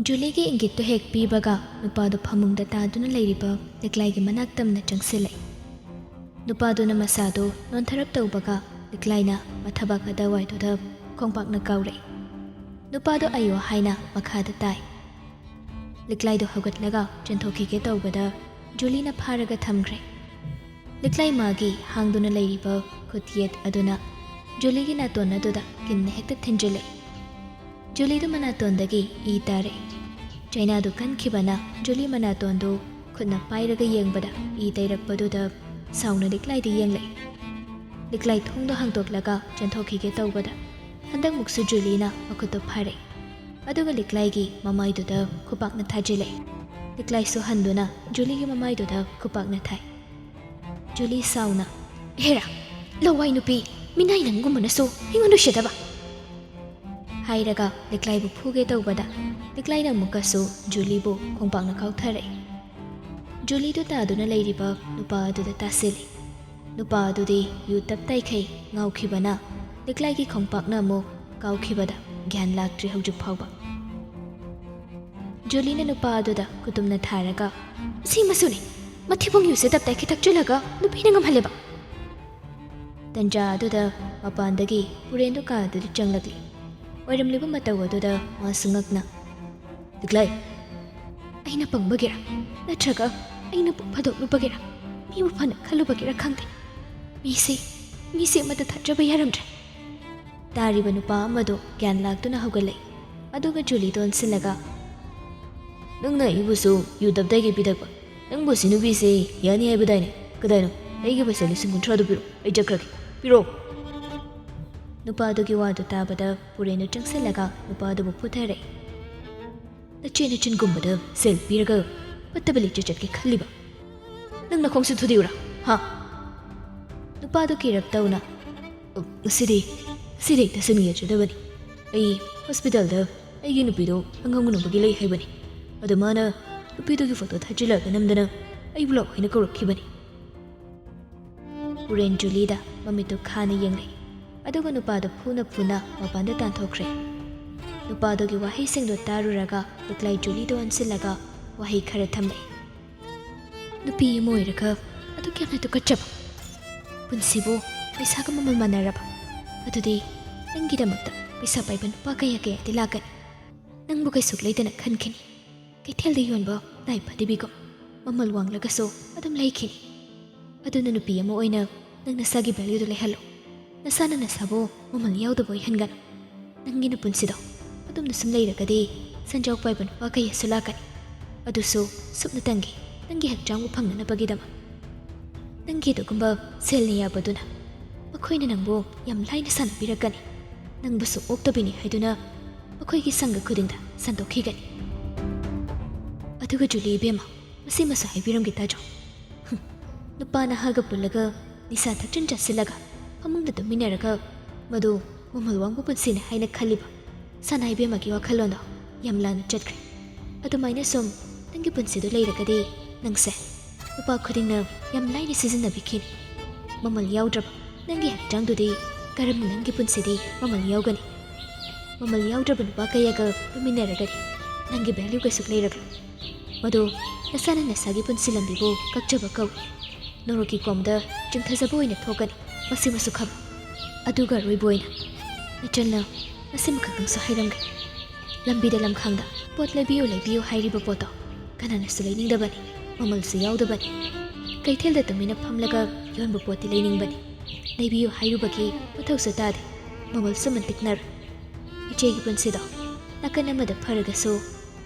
ꯖꯨꯂꯤꯒꯤ ꯏꯪꯒꯤꯠꯇꯨ ꯍꯦꯛ ꯄꯤꯕꯒ ꯅꯨꯄꯥꯗꯨ ꯐꯃꯨꯡꯗ ꯇꯥꯗꯨꯅ ꯂꯩꯔꯤꯕ ꯂꯤꯛꯂꯥꯏꯒꯤ ꯃꯅꯥꯛ ꯇꯝꯅ ꯆꯪꯁꯤꯜꯂꯛꯏ꯫ ꯅꯨꯄꯥꯗꯨꯅ ꯃꯁꯥꯗꯨ ꯅꯣꯟꯊꯔꯞ ꯇꯧꯕꯒ ꯂꯤꯛꯂꯥꯏꯅ ꯃꯊꯕꯥꯛ ꯑꯗꯋꯥꯏꯗꯨꯗ ꯈꯣꯡꯄꯥꯛꯅ ꯀꯥꯎꯔꯛꯏ꯫ ꯅꯨꯄꯥꯗꯨ ꯑꯌꯣ ꯍꯥꯏꯅ ꯃꯈꯥꯗ ꯇꯥꯏ꯫ ꯂꯤꯛꯂꯥꯏꯗꯨ ꯍꯧꯒꯠꯂꯒ ꯆꯦꯟꯊꯣꯛꯈꯤꯒꯦ ꯇꯧꯕꯗ ꯖꯨꯂꯤꯅ ꯐꯥꯔꯒ ꯊꯝꯈ꯭ꯔꯦ꯫ ꯂꯤꯛꯂꯥꯏ ꯃꯥꯒꯤ ꯍꯥꯡꯗꯨꯅ ꯂꯩꯔꯤꯕ ꯈꯨꯠꯌꯦꯠ ꯑꯗꯨꯅ ꯖꯨꯂꯤꯒꯤ ꯅꯥꯇꯣꯟ ꯑꯗꯨꯗ ꯀꯤꯟꯅ ꯍꯦꯛꯇ ꯊꯤꯟꯖꯤꯜꯂꯛꯏ꯫ ꯖꯨꯂꯤꯗꯨ ꯃꯅꯥꯇꯣꯟꯗꯒꯤ ꯏ ꯇꯥꯔꯛꯏ꯫ ꯆꯩꯅꯥꯗꯨ ꯀꯟꯈꯤꯕꯅ ꯖꯨꯂꯤ ꯃꯅꯥꯇꯣꯟꯗꯨ ꯈꯨꯠꯅ ꯄꯥꯏꯔꯒ ꯌꯦꯡꯕꯗ ꯏ ꯇꯩꯔꯛꯄꯗꯨꯗ ꯁꯥꯎꯅ ꯂꯤꯛꯂꯥꯏꯗ ꯌꯦꯡꯂꯛꯏ꯫ ꯂꯤꯛꯂꯥꯏ ꯊꯣꯡꯗꯣ ꯍꯥꯡꯗꯣꯛꯂꯒ ꯆꯦꯟꯊꯣꯛꯈꯤꯒꯦ ꯇꯧꯕꯗ ꯍꯟꯗꯛꯃꯨꯛꯁꯨ ꯖꯨꯂꯤꯅ ꯃꯈꯨꯠꯇꯨ ꯐꯥꯔꯛꯏ꯫ ꯑꯗꯨꯒ ꯂꯤꯛꯂꯥꯏꯒꯤ ꯃꯃꯥꯏꯗꯨꯗ ꯈꯨꯄꯥꯛꯅ ꯊꯥꯖꯤꯜꯂꯛꯏ꯫ ꯂꯤꯛꯂꯥꯏꯁꯨ ꯍꯟꯗꯨꯅ ꯖꯨꯂꯤꯒꯤ ꯃꯃꯥꯏꯗꯨꯗ ꯈꯨꯄꯥꯛꯅ ꯊꯥꯏ꯫ ꯖꯨꯂꯤ ꯁꯥꯎꯅ "ꯍꯦꯔꯥ, ꯂꯋꯥꯏ ꯅꯨꯄꯤ, ꯃꯤꯅꯥꯏ ꯅꯪꯒꯨꯝꯕꯅꯁꯨ ꯑꯩꯉꯣꯟꯗ ꯎꯁꯤꯠꯇꯕ" ꯍꯥꯏꯔꯒ ꯂꯤꯛꯂꯥꯏꯕꯨ ꯐꯨꯒꯦ ꯇꯧꯕꯗ ꯂꯤꯛꯂꯥꯏꯅ ꯑꯃꯨꯛꯀꯁꯨ ꯖꯨꯂꯤꯕꯨ ꯈꯣꯡꯄꯥꯛꯅ ꯀꯥꯎꯊꯔꯛꯏ꯫ ꯖꯨꯂꯤꯗꯨ ꯇꯥꯗꯨꯅ ꯂꯩꯔꯤꯕ ꯅꯨꯄꯥ ꯑꯗꯨꯗ ꯇꯥꯁꯤꯜꯂꯤ꯫ ꯅꯨꯄꯥ ꯑꯗꯨꯗꯤ ꯌꯨ ꯇꯞꯇꯥꯏꯈꯩ ꯉꯥꯎꯈꯤꯕꯅ ꯂꯤꯛꯂꯥꯏꯒꯤ ꯈꯣꯡꯄꯥꯛꯅ ꯑꯃꯨꯛ ꯀꯥꯎꯈꯤꯕꯗ ꯒ꯭ꯌꯥꯟ ꯂꯥꯛꯇ꯭ꯔꯤ ꯍꯧꯖꯤꯛ ꯐꯥꯎꯕ꯫ ꯖꯨꯂꯤꯅ ꯅꯨꯄꯥ ꯑꯗꯨꯗ ꯈꯨꯇꯨꯝꯅ ꯊꯥꯔꯒ "ꯁꯤ ꯃꯁꯨꯅꯤ, ꯃꯊꯤꯕꯣꯡ ꯌꯨꯁꯦ ꯇꯞꯇꯥꯏꯈꯩ ꯊꯛꯆꯤꯜꯂꯒ ꯅꯨꯄꯤꯅ ꯉꯝꯍꯜꯂꯦꯕ" ꯇꯟꯖꯥ ꯑꯗꯨꯗ ꯃꯄꯥꯟꯗꯒꯤ ꯄꯨꯔꯦꯟꯗꯨ ꯀꯥ ꯑꯗꯨꯗ ꯆꯪꯂꯛꯂꯤ꯫ ꯑꯣꯏꯔꯝꯂꯤꯕ ꯃꯇꯧ ꯑꯗꯨꯗ ꯃꯥꯁꯨ ꯉꯛꯅ "ꯂꯤꯛꯂꯥꯏ, ꯑꯩꯅ ꯄꯪꯕꯒꯤꯔ ꯅꯠꯇ꯭ꯔꯒ ꯑꯩꯅ ꯄꯨꯛ ꯐꯥꯗꯣꯛꯂꯨꯕꯒꯤꯔ ꯃꯤꯕꯨ ꯐꯅ ꯈꯜꯂꯨꯕꯒꯤꯔ ꯈꯪꯗꯦ, ꯃꯤꯁꯦ ꯑꯃꯠꯇ ꯊꯥꯖꯕ ꯌꯥꯔꯝꯗ꯭ꯔꯦ" ꯇꯥꯔꯤꯕ ꯅꯨꯄꯥ ꯑꯃꯗꯣ ꯒ꯭ꯌꯥꯟ ꯂꯥꯛꯇꯨꯅ ꯍꯧꯒꯠꯂꯛꯏ꯫ ꯑꯗꯨꯒ ꯖꯨꯂꯤꯗꯣ ꯑꯣꯟꯁꯤꯜꯂꯒ "ꯅꯪꯅ ꯑꯩꯕꯨꯁꯨ ꯌꯨ ꯇꯞꯇꯥꯏꯈꯩ ꯄꯤꯊꯛꯄ, ꯅꯪꯕꯨ ꯁꯤ ꯅꯨꯄꯤꯁꯦ ꯌꯥꯅꯤ ꯍꯥꯏꯕꯗꯥꯏꯅꯦ? ꯀꯗꯥꯏꯅꯣ? ꯑꯩꯒꯤ ꯄꯩꯁꯥ 50,000ꯗꯨ ꯄꯤꯔꯣ, ꯑꯩ ꯆꯠꯈ꯭ꯔꯒꯦ, ꯄꯤꯔꯛꯑꯣ" ꯅꯨꯄꯥꯗꯨꯒꯤ ꯋꯥꯗꯨ ꯇꯥꯕꯗ ꯄꯨꯔꯦꯟꯗꯨ ꯆꯪꯁꯤꯜꯂꯒ ꯅꯨꯄꯥꯗꯨꯕꯨ ꯐꯨꯊꯔꯛꯏ꯫ "ꯅꯆꯤꯟꯒꯨꯝꯕꯗ ꯁꯦꯜ ꯄꯤꯔꯒ ꯐꯠꯇꯕ ꯂꯤꯆꯠ ꯆꯠꯀꯦ ꯈꯜꯂꯤꯕ? ꯅꯪ ꯅꯈꯣꯡꯁꯨ ꯊꯨꯗꯦꯛꯎꯔꯥ, ꯍꯥ?" ꯅꯨꯄꯥꯗꯨ ꯀꯤꯔꯞ ꯇꯧꯅ ꯉꯁꯤꯗꯤ ꯍꯦꯛ ꯇꯁꯦꯡꯅ ꯑꯩ ꯍꯣꯁꯄꯤꯇꯥꯜꯗ ꯑꯩꯒꯤ ꯅꯨꯄꯤꯗꯣ ꯑꯉꯥꯡ ꯎꯅꯕꯒꯤ ꯂꯩ ꯍꯥꯏꯕꯅꯤ꯫ ꯑꯗꯨ ꯃꯥꯅ ꯅꯨꯄꯤꯗꯨꯒꯤ ꯐꯣꯇꯣ ꯊꯥꯖꯤꯜꯂꯒ ꯅꯝꯗꯅ ꯑꯩꯕꯨ ꯂꯥꯛꯑꯣ ꯍꯥꯏꯅ ꯀꯧꯔꯛꯈꯤꯕꯅꯤ꯫ ꯄꯨꯔꯦꯟ ꯖꯨꯂꯤꯗ ꯃꯃꯤꯠꯇꯨ ꯈꯥꯅ ꯌꯦꯡꯂꯛꯏ꯫ ꯑꯗꯨꯒ ꯅꯨꯄꯥꯗꯨ ꯐꯨꯅ ꯃꯄꯥꯟꯗ ꯇꯥꯟꯊꯣꯛꯈ꯭ꯔꯦ꯫ ꯅꯨꯄꯥꯗꯨꯒꯤ ꯋꯥꯍꯩꯁꯤꯡꯗꯨ ꯇꯥꯔꯨꯔꯒ ꯂꯤꯛꯂꯥꯏ ꯖꯨꯂꯤꯗꯨ ꯑꯣꯟꯁꯤꯜꯂꯒ ꯋꯥꯍꯩ ꯈꯔ ꯊꯝꯂꯛꯏ꯫ "ꯅꯨꯄꯤ ꯑꯃ ꯑꯣꯏꯔꯒ ꯑꯗꯨꯛ ꯌꯥꯝꯅ ꯇꯨꯀꯠꯆꯕ, ꯄꯨꯟꯁꯤꯕꯨ ꯄꯩꯁꯥꯒ ꯃꯃꯜ ꯃꯥꯟꯅꯔꯕ? ꯑꯗꯨꯗꯤ ꯅꯪꯒꯤꯗꯃꯛꯇ ꯄꯩꯁా ꯄꯥꯏꯕ ꯅꯨꯄꯥ ꯀꯌꯥꯗꯤ ꯂꯥꯛꯀꯅꯤ, ꯅꯪꯕꯨ ꯀꯩꯁꯨ ꯂꯩꯇꯅ ꯈꯟꯈꯤꯅꯤ꯫ ꯀꯩꯊꯦꯜꯗ ꯌꯣꯟꯕ ꯂꯥꯏ ꯐꯗꯤꯕꯤꯒꯨꯝ ꯃꯃꯜ ꯋꯥꯡꯂꯒꯁꯨ ꯑꯗꯨꯝ ꯂꯩꯈꯤꯅꯤ꯫ ꯑꯗꯨꯅ ꯅꯨꯄꯤ ꯑꯃ ꯑꯣꯏꯅ ꯅꯪ ꯅꯁꯥꯒꯤ ꯚꯦꯂ꯭ꯌꯨꯗꯨ ꯂꯩꯍꯜꯂꯨ, ꯅꯁꯥꯅ ꯅꯁꯥꯕꯨ ꯃꯃꯜ ꯌꯥꯎꯗꯕ ꯑꯣꯏꯍꯟꯒꯅꯨ꯫ ꯅꯪꯒꯤ ꯅꯄꯨꯟꯁꯤꯗꯣ ꯑꯗꯨꯝꯅ ꯁꯨꯝ ꯂꯩꯔꯒꯗꯤ ꯁꯦꯟꯖꯥꯎ ꯄꯥꯏꯕ ꯅꯨꯄꯥ ꯀꯌꯥꯁꯨ ꯂꯥꯛꯀꯅꯤ, ꯑꯗꯨꯁꯨ ꯁꯨꯞꯅꯇꯪꯒꯤ ꯅꯪꯒꯤ ꯍꯛꯆꯥꯡꯕꯨ ꯐꯪꯅꯅꯕꯒꯤꯗꯃꯛ꯫ ꯅꯪꯒꯤ ꯑꯗꯨꯒꯨꯝꯕ ꯁꯦꯜꯅ ꯌꯥꯕꯗꯨꯅ ꯃꯈꯣꯏꯅ ꯅꯪꯕꯨ ꯌꯥꯝ ꯂꯥꯏꯅ ꯁꯥꯟꯅꯕꯤꯔꯛꯀꯅꯤ, ꯅꯪꯕꯨꯁꯨ ꯑꯣꯛꯇꯕꯤꯅꯤ ꯍꯥꯏꯗꯨꯅ ꯃꯈꯣꯏꯒꯤ ꯁꯪꯒ ꯈꯨꯗꯤꯡꯗ ꯁꯟꯗꯣꯛꯈꯤꯒꯅꯤ꯫ ꯑꯗꯨꯒ ꯖꯨꯂꯤ ꯏꯕꯦꯝꯃ, ꯃꯁꯤꯃꯁꯨ ꯍꯥꯏꯕꯤꯔꯝꯒꯦ ꯇꯥꯖꯧ, ꯅꯨꯄꯥ ꯅꯍꯥꯒ ꯄꯨꯜꯂꯒ ꯅꯤꯁꯥ ꯊꯛꯆꯤꯟ ꯆꯥꯁꯤꯜꯂꯒ ꯐꯃꯨꯡꯗ ꯇꯨꯝꯃꯤꯟꯅꯔꯒ ꯃꯗꯨ ꯃꯃꯜ ꯋꯥꯡꯕ ꯄꯨꯟꯁꯤꯅꯤ ꯍꯥꯏꯅ ꯈꯜꯂꯤꯕ ꯁꯅꯥ ꯏꯕꯦꯝꯃꯒꯤ ꯋꯥꯈꯜꯂꯣꯟꯗꯣ ꯌꯥꯝ ꯂꯥꯟꯅ ꯆꯠꯈ꯭ꯔꯦ꯫ ꯑꯗꯨꯃꯥꯏꯅ ꯁꯨꯝ ꯅꯪꯒꯤ ꯄꯨꯟꯁꯤꯗꯨ ꯂꯩꯔꯒꯗꯤ ꯅꯪꯁꯦ ꯅꯨꯄꯥ ꯈꯨꯗꯤꯡꯅ ꯌꯥꯝ ꯂꯥꯏꯅ ꯁꯤꯖꯤꯟꯅꯕꯤꯈꯤꯅꯤ꯫ ꯃꯃꯜ ꯌꯥꯎꯗ꯭ꯔꯕ ꯅꯪꯒꯤ ꯍꯛꯆꯥꯡꯗꯨꯗꯤ ꯀꯔꯝꯅ ꯅꯪꯒꯤ ꯄꯨꯟꯁꯤꯗꯤ ꯃꯃꯜ ꯌꯥꯎꯒꯅꯤ? ꯃꯃꯜ ꯌꯥꯎꯗ꯭ꯔꯕ ꯅꯨꯄꯥ ꯀꯌꯥꯒ ꯇꯨꯝꯃꯤꯟꯅꯔꯒꯗꯤ ꯅꯪꯒꯤ ꯚꯦꯂ꯭ꯌꯨ ꯀꯩꯁꯨ ꯂꯩꯔꯛꯂꯣꯏ꯫ ꯃꯗꯨ ꯅꯁꯥꯅ ꯅꯁꯥꯒꯤ ꯄꯨꯟꯁꯤ ꯂꯝꯕꯤꯕꯨ ꯀꯛꯆꯕ ꯀꯧꯏ꯫ ꯅꯣꯔꯣꯛꯀꯤ ꯀꯣꯝꯗ ꯆꯤꯡꯊꯖꯕ ꯑꯣꯏꯅ ꯊꯣꯛꯀꯅꯤ, ꯃꯁꯤꯃꯁꯨ ꯈꯪꯉꯨ꯫ ꯑꯗꯨꯒ ꯑꯔꯣꯏꯕ ꯑꯣꯏꯅ ꯅꯆꯟꯅ ꯃꯁꯤꯃꯈꯛꯇꯪꯁꯨ ꯍꯥꯏꯔꯝꯒꯦ, ꯂꯝꯕꯤꯗ ꯂꯝꯈꯥꯡꯗ ꯄꯣꯠ ꯂꯩꯕꯤꯌꯨ ꯍꯥꯏꯔꯤꯕ ꯄꯣꯠꯇꯣ ꯀꯅꯥꯅꯁꯨ ꯂꯩꯅꯤꯡꯗꯕꯅꯤ, ꯃꯃꯜꯁꯨ ꯌꯥꯎꯗꯕꯅꯤ꯫ ꯀꯩꯊꯦꯜꯗ ꯇꯨꯃꯤꯟꯅ ꯐꯝꯂꯒ ꯌꯣꯟꯕ ꯄꯣꯠꯇꯤ ꯂꯩꯅꯤꯡꯕꯅꯤ, ꯂꯩꯕꯤꯌꯨ ꯍꯥꯏꯔꯨꯕꯒꯤ ꯃꯊꯧꯁꯨ ꯇꯥꯗꯦ, ꯃꯃꯜꯁꯨ ꯃꯟꯇꯤꯛꯅꯔꯣꯏ꯫ ꯏꯆꯦꯒꯤ ꯄꯨꯟꯁꯤꯗꯣ ꯅꯥꯀꯟ ꯑꯃꯗ ꯐꯔꯒꯁꯨ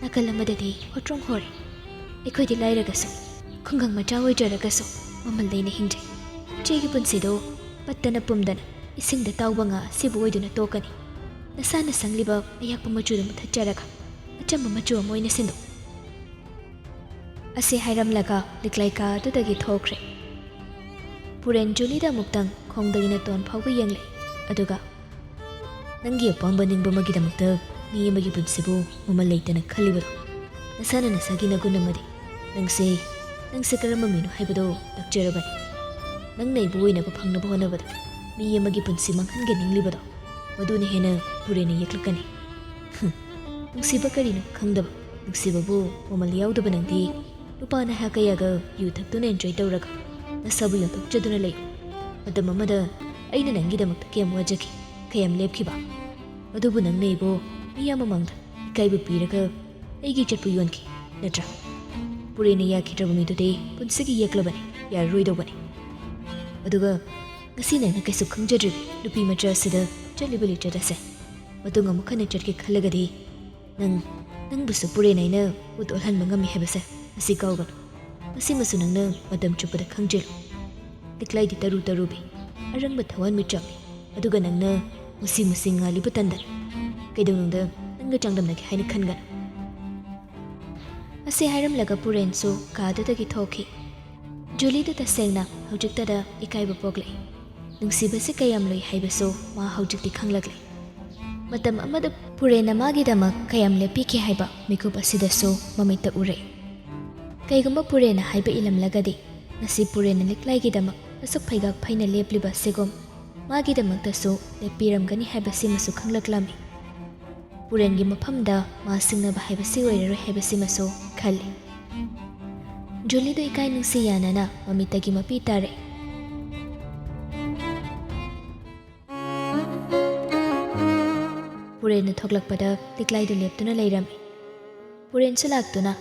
ꯅꯥꯀꯜ ꯑꯃꯗꯗꯤ ꯍꯣꯇ꯭ꯔꯣꯡ ꯍꯣꯔꯦ꯫ ꯑꯩꯈꯣꯏꯗꯤ ꯂꯥꯏꯔꯒꯁꯨ ꯈꯨꯡꯒꯪ ꯃꯆꯥ ꯑꯣꯏꯖꯔꯒꯁꯨ ꯃꯃꯜ ꯂꯩꯅ ꯍꯤꯡꯖꯩ꯫ ꯏꯆꯦꯒꯤ ꯄꯨꯟꯁꯤꯗꯣ ꯄꯠꯇꯅ ꯄꯨꯝꯗꯅ ꯏꯁꯤꯡꯗ ꯇꯥꯎꯕ ꯉꯥ ꯑꯁꯤꯕꯨ ꯑꯣꯏꯗꯨꯅ ꯇꯣꯛꯀꯅꯤ꯫ ꯅꯁꯥꯅ ꯁꯪꯂꯤꯕ ꯑꯌꯥꯛꯄ ꯃꯆꯨꯗ ꯃꯨꯊꯠꯆꯔꯒ ꯑꯆꯝꯕ ꯃꯆꯨ ꯑꯃ ꯑꯣꯏꯅ ꯁꯤꯟꯗꯣꯛ꯫ ꯑꯁꯤ ꯍꯥꯏꯔꯝꯂꯒ ꯂꯤꯛꯂꯥꯏ ꯀꯥ ꯑꯗꯨꯗꯒꯤ ꯊꯣꯛꯈ꯭ꯔꯦ꯫ ꯄꯨꯔꯦꯟ ꯖꯨꯂꯤꯗ ꯑꯃꯨꯛꯇꯪ ꯈꯣꯡꯗꯒꯤ ꯅꯥꯇꯣꯟ ꯐꯥꯎꯕ ꯌꯦꯡꯂꯛꯏ꯫ ꯑꯗꯨꯒ "ꯅꯪꯒꯤ ꯑꯄꯥꯝꯕ ꯅꯤꯡꯕ ꯑꯃꯒꯤꯗꯃꯛꯇ ꯃꯤ ꯑꯃꯒꯤ ꯄꯨꯟꯁꯤꯕꯨ ꯃꯃꯜ ꯂꯩꯇꯅ ꯈꯜꯂꯤꯕꯗꯣ ꯅꯁꯥꯅ ꯅꯁꯥꯒꯤ ꯅꯒꯨꯟ ꯑꯃꯗꯤ ꯅꯪꯁꯦ ꯀꯔꯝꯕ ꯃꯤꯅꯣ ꯍꯥꯏꯕꯗꯣ ꯇꯥꯛꯆꯔꯕꯅꯤ꯫ ꯅꯪꯅ ꯑꯩꯕꯨ ꯑꯣꯏꯅꯕ ꯐꯪꯅꯕ ꯍꯣꯠꯅꯕꯗ ꯃꯤ ꯑꯃꯒꯤ ꯄꯨꯟꯁꯤ ꯃꯥꯡꯍꯟꯒꯅꯤꯡꯂꯤꯕꯗꯣ ꯃꯗꯨꯅ ꯍꯦꯟꯅ ꯄꯨꯔꯦꯟꯅ ꯌꯦꯛꯂꯛꯀꯅꯤ꯫ ꯅꯨꯡꯁꯤꯕ ꯀꯔꯤꯅꯣ ꯈꯪꯗꯕ ꯅꯨꯡꯁꯤꯕꯕꯨ ꯃꯃꯜ ꯌꯥꯎꯗꯕ ꯅꯪꯗꯤ ꯅꯨꯄꯥ ꯅꯍꯥ ꯀꯌꯥꯒ ꯌꯨ ꯊꯛꯇꯨꯅ ꯑꯦꯟꯖꯣꯏ ꯇꯧꯔꯒ ꯅꯁꯥꯕꯨ ꯌꯣꯟꯊꯣꯛꯆꯗꯨꯅ ꯂꯩ ꯃꯇꯝ ꯑꯃꯗ ꯑꯩꯅ ꯅꯪꯒꯤꯗꯃꯛꯇ ꯀꯌꯥꯝ ꯋꯥꯖꯈꯤ ꯀꯌꯥꯝ ꯂꯦꯞꯈꯤꯕ ꯑꯗꯨꯕꯨ ꯅꯪꯅ ꯑꯩꯕꯨ ꯃꯤꯌꯥꯝ ꯃꯃꯥꯡꯗ ꯏꯀꯥꯏꯕ ꯄꯤꯔꯒ ꯑꯩꯒꯤ ꯏꯖꯠꯄꯨ ꯌꯣꯟꯈꯤ ꯅꯠꯇ꯭ꯔꯥ ꯄꯨꯔꯦꯟꯅ ꯌꯥꯈꯤꯗ꯭ꯔꯕ ꯃꯤꯗꯨꯗꯤ ꯄꯨꯟꯁꯤꯒꯤ ꯌꯦꯛꯂꯕꯅꯤ ꯌꯥꯔꯔꯣꯏꯗꯧꯕꯅꯤ ꯑꯗꯨꯒ ꯉꯁꯤ ꯅꯪꯅ ꯀꯩꯁꯨ ꯈꯪꯖꯗ꯭ꯔꯤꯕ ꯅꯨꯄꯤ ꯃꯆꯥ ꯑꯁꯤꯗ ꯆꯠꯂꯤꯕ ꯂꯤꯆꯠ ꯑꯁꯦ ꯃꯇꯨꯡ ꯑꯃꯨꯛ ꯍꯟꯅ ꯆꯠꯀꯦ ꯈꯜꯂꯒꯗꯤ ꯅꯪꯕꯨꯁꯨ ꯄꯨꯔꯦꯟ ꯑꯩꯅ ꯎꯠ ꯑꯣꯜꯍꯟꯕ ꯉꯝꯃꯤ ꯍꯥꯏꯕꯁꯦ ꯃꯁꯤ ꯀꯥꯎꯒꯅꯨ ꯃꯁꯤꯃꯁꯨ ꯅꯪꯅ ꯃꯇꯝ ꯆꯨꯞꯄꯗ ꯈꯪꯖꯤꯜꯂꯨ ꯂꯤꯛꯂꯥꯏꯗꯤ ꯇꯔꯨ ꯇꯔꯨꯕꯤ ꯑꯔꯪꯕ ꯊꯋꯥꯟꯃꯤꯆꯥꯛꯅꯤ ꯑꯗꯨꯒ ꯅꯪꯅ ꯃꯨꯁꯤ ꯃꯨꯁꯤ ꯉꯥꯜꯂꯤꯕ ꯇꯟꯗꯟ ꯀꯩꯗꯧꯅꯨꯡꯗ ꯅꯪꯒ ꯆꯥꯡꯗꯝꯅꯒꯦ ꯍꯥꯏꯅ ꯈꯟꯒꯅꯨ ꯑꯁꯤ ꯍꯥꯏꯔꯝꯂꯒ ꯄꯨꯔꯦꯟꯁꯨ ꯀꯥꯗꯨꯗꯒꯤ ꯊꯣꯛꯈꯤ ꯖꯨꯂꯤꯗ ꯇꯁꯦꯡꯅ ꯍꯧꯖꯤꯛꯇꯗ ꯏꯀꯥꯏꯕ ꯄꯣꯛꯂꯛꯏ ꯅꯨꯡꯁꯤꯕꯁꯤ ꯀꯌꯥꯝ ꯂꯨꯏ ꯍꯥꯏꯕꯁꯨ ꯃꯥ ꯍꯧꯖꯤꯛꯇꯤ ꯈꯪꯂꯛꯂꯦ ꯃꯇꯝ ꯑꯃꯗ ꯄꯨꯔꯦꯟꯅ ꯃꯥꯒꯤꯗꯃꯛ ꯀꯌꯥꯝ ꯂꯦꯞꯄꯤꯈꯤ ꯍꯥꯏꯕ ꯃꯤꯀꯨꯞ ꯑꯁꯤꯗꯁꯨ ꯃꯃꯤꯠꯇ ꯎꯔꯦ ꯀꯩꯒꯨꯝꯕ ꯄꯨꯔꯦꯟꯅ ꯍꯥꯏꯕ ꯏꯜꯂꯝꯂꯒꯗꯤ ꯉꯁꯤ ꯄꯨꯔꯦꯟꯅ ꯂꯤꯛꯂꯥꯏꯒꯤꯗꯃꯛ ꯑꯁꯨꯛ ꯐꯩꯒꯥꯛ ꯐꯩꯅ ꯂꯦꯞꯂꯤꯕ ꯑꯁꯤꯒꯨꯝ ꯃꯥꯒꯤꯗꯃꯛꯇꯁꯨ ꯂꯦꯞꯄꯤꯔꯝꯒꯅꯤ ꯍꯥꯏꯕꯁꯤꯃꯁꯨ ꯈꯪꯂꯛꯂꯝꯃꯤ ꯄꯨꯔꯦꯟꯒꯤ ꯃꯐꯝꯗ ꯃꯥ ꯁꯤꯡꯅꯕ ꯍꯥꯏꯕꯁꯤ ꯑꯣꯏꯔꯔꯣꯏ ꯍꯥꯏꯕꯁꯤꯃꯁꯨ ꯈꯜꯂꯤ ꯖꯨꯂꯤꯗꯨ ꯏꯀꯥꯏ ꯅꯨꯡꯁꯤ ꯌꯥꯅꯅ ꯃꯃꯤꯠꯇꯒꯤ ꯃꯄꯤ ꯇꯥꯔꯦ ꯄꯨꯔꯦꯟꯅ ꯊꯣꯛꯂꯛꯄꯗ ꯂꯤꯛꯂꯥꯏꯗꯨ ꯂꯦꯞꯇꯨꯅ ꯂꯩꯔꯝꯃꯤ ꯄꯨꯔꯦꯟꯁꯨ ꯂꯥꯛꯇꯨꯅ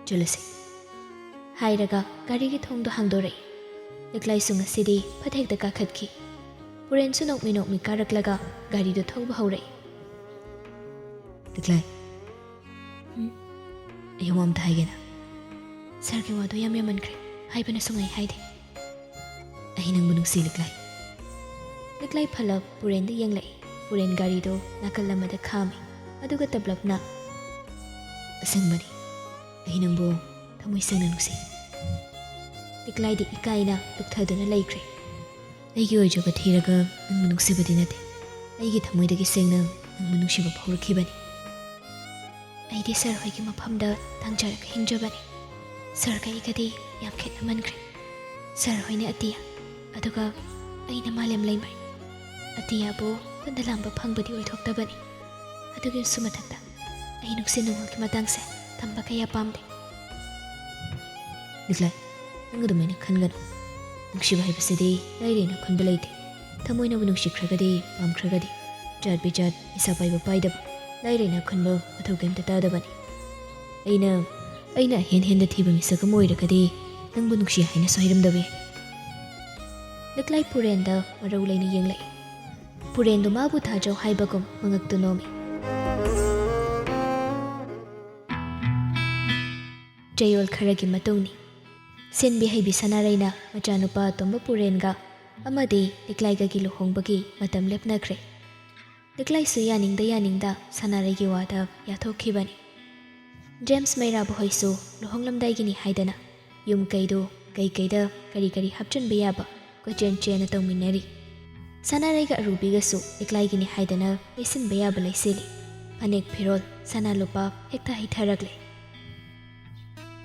ꯆꯠꯂꯁꯤ ꯍꯥꯏꯔꯒ ꯒꯥꯔꯤꯒꯤ ꯊꯣꯡꯗꯣ ꯍꯥꯡꯗꯣꯔꯛꯏ ꯂꯤꯛꯂꯥꯏꯁꯨ ꯉꯁꯤꯗꯤ ꯐꯠ ꯍꯦꯛꯇ ꯀꯥꯈꯠꯈꯤ ꯄꯨꯔꯦꯟꯁꯨ ꯅꯣꯛꯃꯤ ꯅꯣꯛꯃꯤ ꯀꯥꯔꯛꯂꯒ ꯒꯥꯔꯤꯗꯨ ꯊꯧꯕ ꯍꯧꯔꯛꯏ ꯂꯤꯛꯂꯥꯏ ꯑꯩ ꯋꯥ ꯑꯝꯇ ꯍꯥꯏꯒꯦꯅ ꯁꯥꯔꯒꯤ ꯋꯥꯗꯣ ꯌꯥꯝ ꯌꯥꯝꯃꯟꯈ꯭ꯔꯦ ꯍꯥꯏꯕꯅ ꯁꯨꯡꯉꯥꯏ ꯍꯥꯏꯗꯦ ꯑꯩ ꯅꯪꯕꯨ ꯅꯨꯡꯁꯤ ꯂꯤꯛꯂꯥꯏ ꯐꯜꯂꯞ ꯄꯨꯔꯦꯟꯗ ꯌꯦꯡꯂꯛꯏ ꯄꯨꯔꯦꯟ ꯒꯥꯔꯤꯗꯣ ꯅꯥꯀꯜ ꯑꯃꯗ ꯈꯥꯝꯃꯤ ꯑꯗꯨꯒ ꯇꯞꯂꯞꯅ ꯑꯁꯦꯡꯕꯅꯤ ꯑꯩ ꯅꯪꯕꯨ ꯊꯃꯣꯏ ꯁꯦꯡꯅ ꯅꯨꯡꯁꯤ ꯂꯤꯛꯂꯥꯏꯗꯤ ꯏꯀꯥꯏꯅ ꯂꯨꯞꯊꯗꯨꯅ ꯂꯩꯈ꯭ꯔꯦ ꯑꯩꯒꯤ ꯑꯣꯏꯖꯕ ꯊꯤꯔꯒ ꯅꯪꯕꯨ ꯅꯨꯡꯁꯤꯕꯗꯤ ꯅꯠꯇꯦ ꯑꯩꯒꯤ ꯊꯃꯣꯏꯗꯒꯤ ꯁꯦꯡꯅ ꯅꯪꯕꯨ ꯅꯨꯡꯁꯤꯕ ꯐꯥꯎꯔꯛꯈꯤꯕꯅꯤ ꯑꯩꯗꯤ ꯁꯥꯔ ꯍꯣꯏꯒꯤ ꯃꯐꯝꯗ ꯇꯥꯡꯖꯔꯒ ꯍꯤꯡꯖꯕꯅꯤ ꯁꯥꯔꯒ ꯑꯩꯒꯗꯤ ꯌꯥꯝ ꯈꯦꯠꯅꯃꯟꯈ꯭ꯔꯦ ꯁꯥꯔ ꯍꯣꯏꯅ ꯑꯇꯤꯌꯥ ꯑꯗꯨꯒ ꯑꯩꯅ ꯃꯥꯂꯦꯝ ꯂꯩꯃꯩ ꯑꯇꯤꯌꯥꯕꯨ ꯈꯨꯟꯗ ꯂꯥꯝꯕ ꯐꯪꯕꯗꯤ ꯑꯣꯏꯊꯣꯛꯇꯕꯅꯤ ꯑꯗꯨꯒꯤꯁꯨ ꯃꯊꯛꯇ ꯑꯩ ꯅꯨꯡꯁꯤ ꯅꯨꯡꯉꯣꯜꯒꯤ ꯃꯇꯥꯡꯁꯦ ꯇꯝꯕ ꯀꯌꯥ ꯄꯥꯝꯗꯦ ꯂꯤꯛꯂꯥꯏ ꯅꯪ ꯑꯗꯨꯃꯥꯏꯅ ꯈꯟꯒꯅꯨ ꯅꯨꯡꯁꯤꯕ ꯍꯥꯏꯕꯁꯤꯗꯤ ꯂꯩꯔꯦꯅ ꯈꯟꯕ ꯂꯩꯇꯦ ꯊꯃꯣꯏꯅꯕꯨ ꯅꯨꯡꯁꯤꯈ꯭ꯔꯒꯗꯤ ꯄꯥꯝꯈ꯭ꯔꯒꯗꯤ ꯖꯥꯠ ꯕꯤꯖꯥꯠ ꯏꯁꯥ ꯄꯥꯏꯕ ꯄꯥꯏꯗꯕ ꯂꯩꯔꯦꯅ ꯈꯟꯕ ꯃꯊꯧ ꯀꯩꯝꯇ ꯇꯥꯗꯕꯅꯤ ꯑꯩꯅ ꯑꯍꯦꯟ ꯍꯦꯟꯗ ꯊꯤꯕ ꯃꯤꯁꯛ ꯑꯃ ꯑꯣꯏꯔꯒꯗꯤ ꯅꯪꯕꯨ ꯅꯨꯡꯁꯤ ꯍꯥꯏꯅꯁꯨ ꯍꯥꯏꯔꯝꯗꯕ ꯌꯥꯏ ꯂꯤꯛꯂꯥꯏ ꯄꯨꯔꯦꯟꯗ ꯃꯔꯧ ꯂꯩꯅ ꯌꯦꯡꯂꯛꯏ ꯄꯨꯔꯦꯟꯗꯨ ꯃꯥꯕꯨ ꯊꯥꯖꯧ ꯍꯥꯏꯕꯒꯨꯝ ꯃꯉꯛꯇꯨ ꯅꯣꯝꯃꯤ ꯆꯌꯣꯜ ꯈꯔꯒꯤ ꯃꯇꯨꯡꯅꯤ ꯁꯤꯟꯕꯤ ꯍꯩꯕꯤ ꯁꯅꯥꯔꯩꯅ ꯃꯆꯥꯅꯨꯄꯥ ꯑꯇꯣꯝꯕ ꯄꯨꯔꯦꯟꯒ ꯑꯃꯗꯤ ꯂꯤꯛꯂꯥꯏꯒꯒꯤ ꯂꯨꯍꯣꯡꯕꯒꯤ ꯃꯇꯝ ꯂꯦꯞꯅꯈ꯭ꯔꯦ ꯂꯤꯛꯂꯥꯏꯁꯨ ꯌꯥꯅꯤꯡꯗ ꯁꯅꯥꯔꯩꯒꯤ ꯋꯥꯗ ꯌꯥꯊꯣꯛꯈꯤꯕꯅꯤ ꯖꯦꯝꯁ ꯃꯩꯔꯥꯕꯍꯣꯏꯁꯨ ꯂꯨꯍꯣꯡꯂꯝꯗꯥꯏꯒꯤꯅꯤ ꯍꯥꯏꯗꯅ ꯌꯨꯝ ꯀꯩꯗꯨ ꯀꯩꯗ ꯀꯔꯤ ꯍꯥꯞꯆꯤꯟꯕ ꯌꯥꯕ ꯀꯣꯏꯆꯦꯟ ꯆꯦꯟꯅ ꯇꯧꯃꯤꯟꯅꯔꯤ ꯁꯅꯥꯔꯩꯒ ꯑꯔꯨꯕꯤꯒꯁꯨ ꯂꯤꯛꯂꯥꯏꯒꯤꯅꯤ ꯍꯥꯏꯗꯅ ꯂꯩꯁꯤꯟꯕ ꯌꯥꯕ ꯂꯩꯁꯤꯜꯂꯤ ꯐꯅꯦꯛ ꯐꯤꯔꯣꯜ ꯁꯅꯥ ꯂꯨꯄꯥ ꯍꯦꯛꯇ ꯍꯩꯊꯔꯛꯂꯦ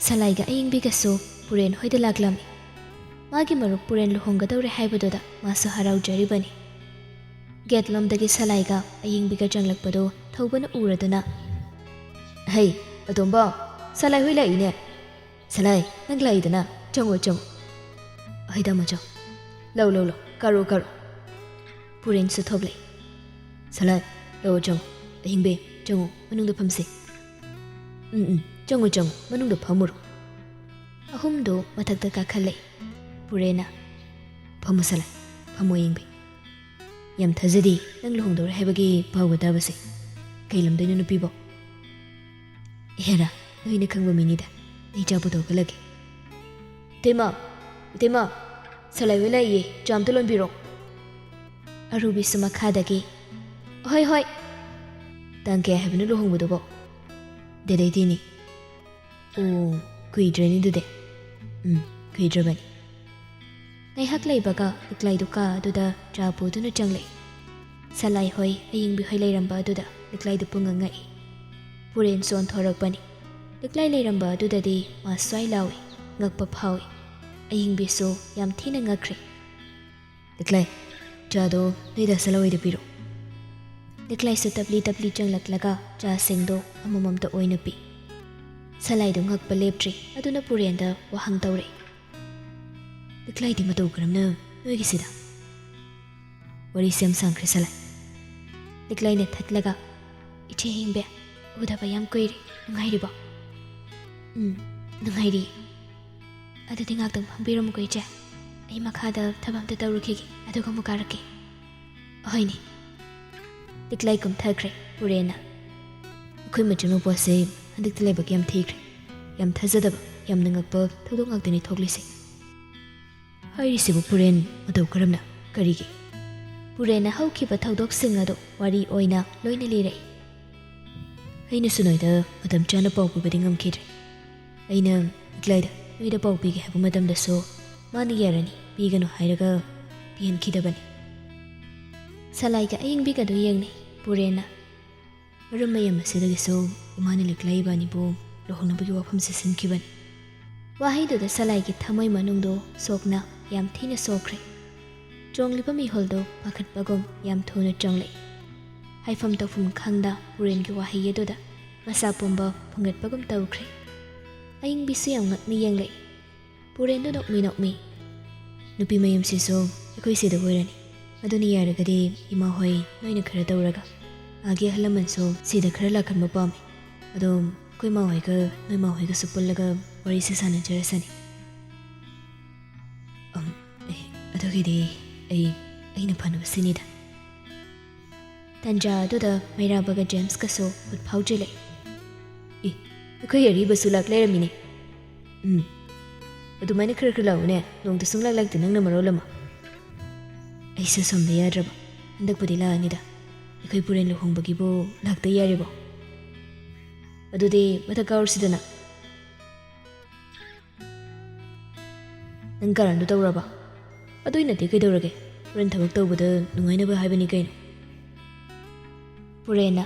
ꯁꯂꯥꯏꯒ ꯑꯌꯤꯡꯕꯤꯒꯁꯨ ꯄꯨꯔꯦꯟ ꯍꯣꯏꯗ ꯂꯥꯛꯂꯝꯃꯤ ꯃꯥꯒꯤ ꯃꯔꯨꯞ ꯄꯨꯔꯦꯟ ꯂꯨꯍꯣꯡꯒꯗꯧꯔꯦ ꯍꯥꯏꯕꯗꯨꯗ ꯃꯥꯁꯨ ꯍꯔꯥꯎꯖꯔꯤꯕꯅꯤ ꯒꯦꯠꯂꯣꯝꯗꯒꯤ ꯁꯂꯥꯏꯒ ꯑꯌꯤꯡꯕꯤꯒ ꯆꯪꯂꯛꯄꯗꯨ ꯊꯧꯕꯅ ꯎꯔꯗꯨꯅ ꯍꯩ ꯑꯇꯣꯝꯕ ꯁꯂꯥꯏ ꯍꯣꯏ ꯂꯥꯛꯏꯅꯦ ꯁꯂꯥꯏ ꯅꯪ ꯂꯥꯛꯏꯗꯅ ꯆꯪꯉꯣ ꯍꯩꯗ ꯃꯆꯥ ꯂꯧ ꯀꯥꯔꯣ ꯄꯨꯔꯦꯟꯁꯨ ꯊꯣꯛꯂꯛꯏ ꯁꯂꯥꯏ ꯂꯧ ꯆꯪꯉꯣ ꯑꯍꯤꯡꯕꯤ ꯆꯪꯉꯣ ꯃꯅꯨꯡꯗ ꯐꯝꯁꯤ ꯆꯪꯉꯣ ꯃꯅꯨꯡꯗ ꯐꯝꯃꯨꯔꯣ ꯑꯍꯨꯝꯗꯨ ꯃꯊꯛꯇ ꯀꯥꯈꯠꯂꯛꯏ ꯄꯨꯔꯦꯟꯅ ꯐꯝꯃꯨ ꯁꯂꯥꯏ ꯐꯝꯃꯨ ꯑꯌꯤꯡꯕꯤ ꯌꯥꯝ ꯊꯥꯖꯗꯦ ꯅꯪ ꯂꯨꯍꯣꯡꯗꯧꯔꯦ ꯍꯥꯏꯕꯒꯤ ꯄꯥꯎꯒ ꯇꯥꯕꯁꯦ ꯀꯩ ꯂꯝꯗꯩꯅꯣ ꯅꯨꯄꯤꯕꯣ ꯍꯦꯔꯥ ꯅꯣꯏꯅ ꯈꯪꯕ ꯃꯤꯅꯤꯗ ꯑꯩ ꯆꯥ ꯄꯨꯊꯣꯛꯍꯜꯂꯒꯦ ꯏꯇꯩꯃ ꯁꯂꯥꯏ ꯍꯣꯏ ꯂꯥꯛꯏꯌꯦ ꯆꯥ ꯑꯝꯇ ꯂꯣꯟꯕꯤꯔꯣ ꯑꯔꯨꯕꯤꯁꯨ ꯃꯈꯥꯗꯒꯤ ꯍꯣꯏ ꯇꯥꯡ ꯀꯌꯥ ꯍꯥꯏꯕꯅꯣ ꯂꯨꯍꯣꯡꯕꯗꯨꯕꯣ ꯗꯦꯠ 18ꯅꯤ ꯑꯣ ꯀꯨꯏꯗ꯭ꯔꯦꯅꯤ ꯑꯗꯨꯗꯤ ꯀꯨꯏꯗ꯭ꯔꯕꯅꯤ ꯉꯥꯏꯍꯥꯛ ꯂꯩꯕꯒ ꯂꯤꯛꯂꯥꯏꯗꯨ ꯀꯥ ꯑꯗꯨꯗ ꯆꯥ ꯄꯨꯗꯨꯅ ꯆꯪꯂꯛꯏ ꯁꯂꯥꯏ ꯍꯣꯏ ꯑꯌꯤꯡꯕꯤ ꯍꯣꯏ ꯂꯩꯔꯝꯕ ꯑꯗꯨꯗ ꯂꯤꯛꯂꯥꯏꯗꯨ ꯄꯨꯡꯉꯛꯉꯛꯏ ꯄꯨꯔꯦꯟꯁꯨ ꯑꯣꯟꯊꯣꯔꯛꯄꯅꯤ ꯂꯤꯛꯂꯥꯏ ꯂꯩꯔꯝꯕ ꯑꯗꯨꯗꯗꯤ ꯃꯥ ꯁ꯭ꯋꯥꯏ ꯂꯥꯎꯏ ꯉꯛꯄ ꯐꯥꯎꯏ ꯑꯌꯤꯡꯕꯤꯁꯨ ꯌꯥꯝ ꯊꯤꯅ ꯉꯛꯈ꯭ꯔꯦ ꯂꯤꯛꯂꯥꯏ ꯆꯥꯗꯣ ꯅꯣꯏ ꯗꯥ ꯁꯂꯥꯏ ꯍꯣꯏꯗ ꯄꯤꯔꯣ Liklaisu tabli changlak cha singdo amamamta oina pi. Salai do ngakpa leptri aduna purenda wahang taure. Liklai di matau karamna noigi sida. Wari sem sangkri salai. Liklai ne thatlaga iche hingbe udaba yam koiri nungairi ba. Nungairi. Adudi ngaktang phambiram ko iche. Ai makhada thabamta tawrukhigi aduga mukarake. Ahoini. Liklai kum thakre purena. Akhui machunu pose handik tlebak yam thikre. Yam thazadaba yam nangakpa thudok ngaktani thoklise. Hairi sibu puren matau karamna karigi. Purena haukiba thudok singado wari oina loina lirei. Aina sunoida matam chana pau pubadi ngamkidre. Aina Liklai da noida pau pigi habu matam da so mani yarani pigano hairaga pihan kidabani. Salai ga aying biga do yengne purena. Maram mayam asidagi so imani Liklai bani bo lohong nabagi wafam sisin kibani. Wahai do da salai gi thamoi manungdo sokna yam thina sokre. Jongliba mi holdo pakat bagom yam thona jongle. Haifam tawfum khangda puren gi wahai yedo da masa pomba pungat bagom tawkre. Aying bisu yam ngakni yengle. Puren do nokmi. Nupi mayam siso ekoi sida hoirani. Aduni yaragadi ima hoi noina khara tawraga. Agi halaman so sida khara lakhan mapami. Adom koi ma hoi ka noi ma hoi ka supullaga wari se sana jarasani. Adogidi aina phanaba sinida. Tanja aduda Mairabaga James kaso ut phaujile. Ekoi yari basu laklera mine. Adumaina khara khara laune nongta sunglak lakta nangna marolama. Aisa somda yadraba handakpudi laanida. Ekoi puren luhongbagi bo lakta yaribo. Adudi mathak kaursidana. Nang karandu tawraba. Adui nati kaidawrage. Puren thabak tawbada nungainaba haibani kaino. Purena.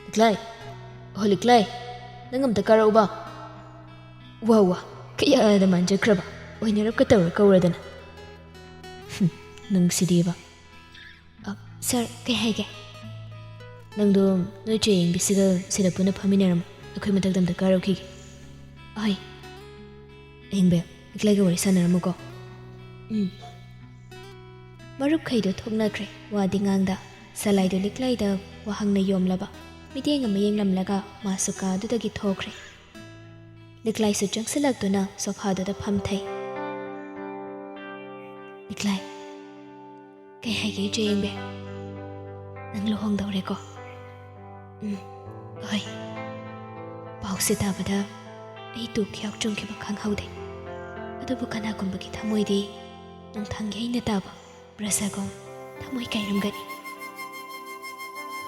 Liklai. Oh Liklai. Nangamta karauba. Wawa. Kaya ada manjakraba. Oinarap ka tawra kauradana. Nang sidiba. Sir, kay haige. Nang do noi cheng bisiga sida puna phaminaram akhoi matagdam da karaoke. Ai. Engbe, Liklai ga wari sanaramu ko. Marup khaido thoknakre wadi ngangda salai do Liklai da wahangna yomlaba. Mideng ama yenglamlaga masuka dudagi thokre. Liklai su changsilagduna sofa da phamthai. Liklai. Kay haige jengbe. Nang lohong daure ko. Oi. Pau se tabada ai tu kyak chung ke bakhang haude. Adubu kana kumbagi thamoi di nang thangai na taba brasagom thamoi kairam gani.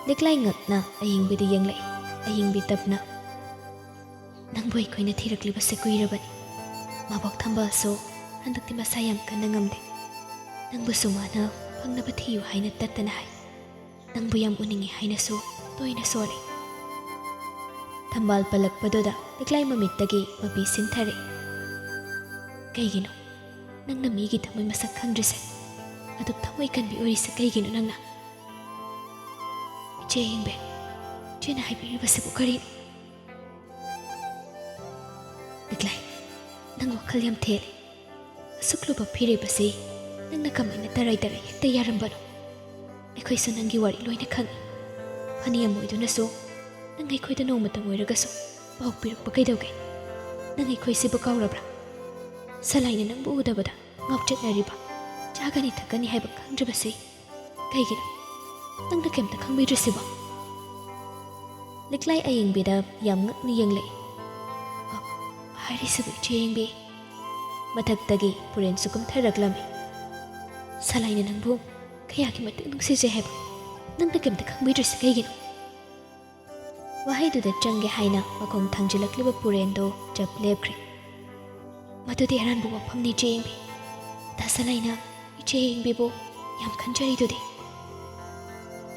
Liklai ngakna aying bidi yenglai aying bitapna. Nang boy koina thirakliba se kuirabani. Mabok thamba so handakti masayam kana ngamde. Nang busumana pangnaba thiyu haina tattana hai. Nang buyam uningi haina so toina sore. Thambal palakpadoda Liklai mamittagi mapi sinthare. Kaigino nang namigi thamoi masak khangdrise. Adup thamoi kanbi orisa kaigino nangna. Iche hingbe. Chena haibiriba se bukari. Liklai nang wakhal yam thele. Asukluba phiriba se nangna kamaina tarai hekta yarambano. Ekoi su nangi wari loina khangi. Phani amoiduna so nang ekoi da nomata moiraga so pau pirakpa kaidauge. Nang ekoi sibu kaurabra. Salaina nang bu udabada ngapchatnariba. Chagani thakani haiba khangraba se. Kaigina nangna kemta khangbidrasiba. Liklai aying bida yam ngakni yenglei. Hairi sibu cheyengbe. Mathaktagi puren sukum tharaklami. Salaina nang bu kaya ki matik nung sisi heba nang nakimta khangbidrasi kaigino. Wahai duda changge haina makong thangjilakliba purendo jab lepkre. Madudi aranbu waphamni cheyengbi. Ta salaina icheyengbi bo yam khanjari dudi.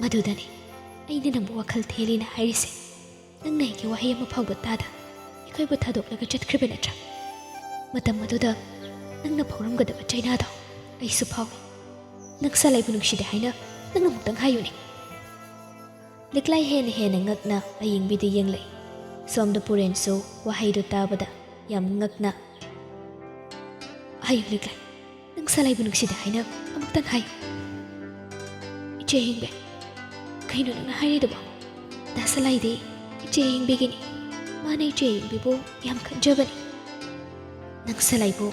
Madudani aina nangbu wakhal thelina hairise. Nang naiki wahai ama phawba tada ikoi bu thadoklaga chatkribe natra. Matam maduda nang na phawramgadaba chainado aisu phawi. Nagsalay bunong sida haina nang amutang hayuni. ꯂꯤꯛꯂꯥꯏ ꯍꯦꯟꯅ ꯉꯛꯅ ꯑꯌꯤꯡꯕꯤꯗ ꯌꯦꯡꯂꯛꯏ ꯁꯣꯝꯗ ꯄꯨꯔꯦꯟꯁꯨ ꯋꯥꯍꯩꯗꯨ ꯇꯥꯕꯗ ꯌꯥꯝ ꯉꯛꯅ ꯍꯥꯏꯌꯨ ꯂꯤꯛꯂꯥꯏ ꯅꯪ ꯁꯂꯥꯏꯕꯨ ꯅꯨꯡꯁꯤꯗꯦ ꯍꯥꯏꯅ ꯑꯃꯨꯛꯇꯪ ꯍꯥꯏꯌꯨ ꯏꯆꯦ ꯍꯤꯡꯕꯦ ꯀꯩꯅꯣ ꯅꯪꯅ ꯍꯥꯏꯔꯤꯗꯨꯕꯣ ꯗꯥ ꯁꯂꯥꯏꯗꯤ ꯏꯆꯦ ꯍꯤꯡꯕꯤꯒꯤꯅꯤ ꯃꯥꯅ ꯏꯆꯦ ꯍꯤꯡꯕꯤꯕꯨ ꯌꯥꯝ ꯈꯟꯖꯕꯅꯤ ꯅꯪ ꯁꯂꯥꯏꯕꯨ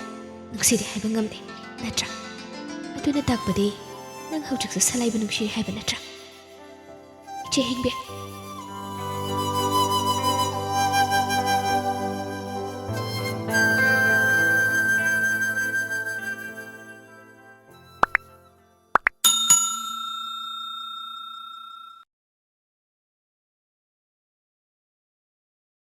ꯅꯨꯡꯁꯤꯗꯦ ꯍꯥꯏꯕ ꯉꯝꯗꯦ ꯅꯠꯇ꯭ꯔꯥ ꯑꯗꯨꯅ ꯇꯥꯛꯄꯗꯤ ꯅꯪ ꯍꯧꯖꯤꯛꯁꯨ ꯁꯂꯥꯏꯕꯨ ꯅꯨꯡꯁꯤ ꯍꯥꯏꯕ ꯅꯠꯇ꯭ꯔꯥ ꯏꯆꯦ ꯍꯤꯡꯕꯦ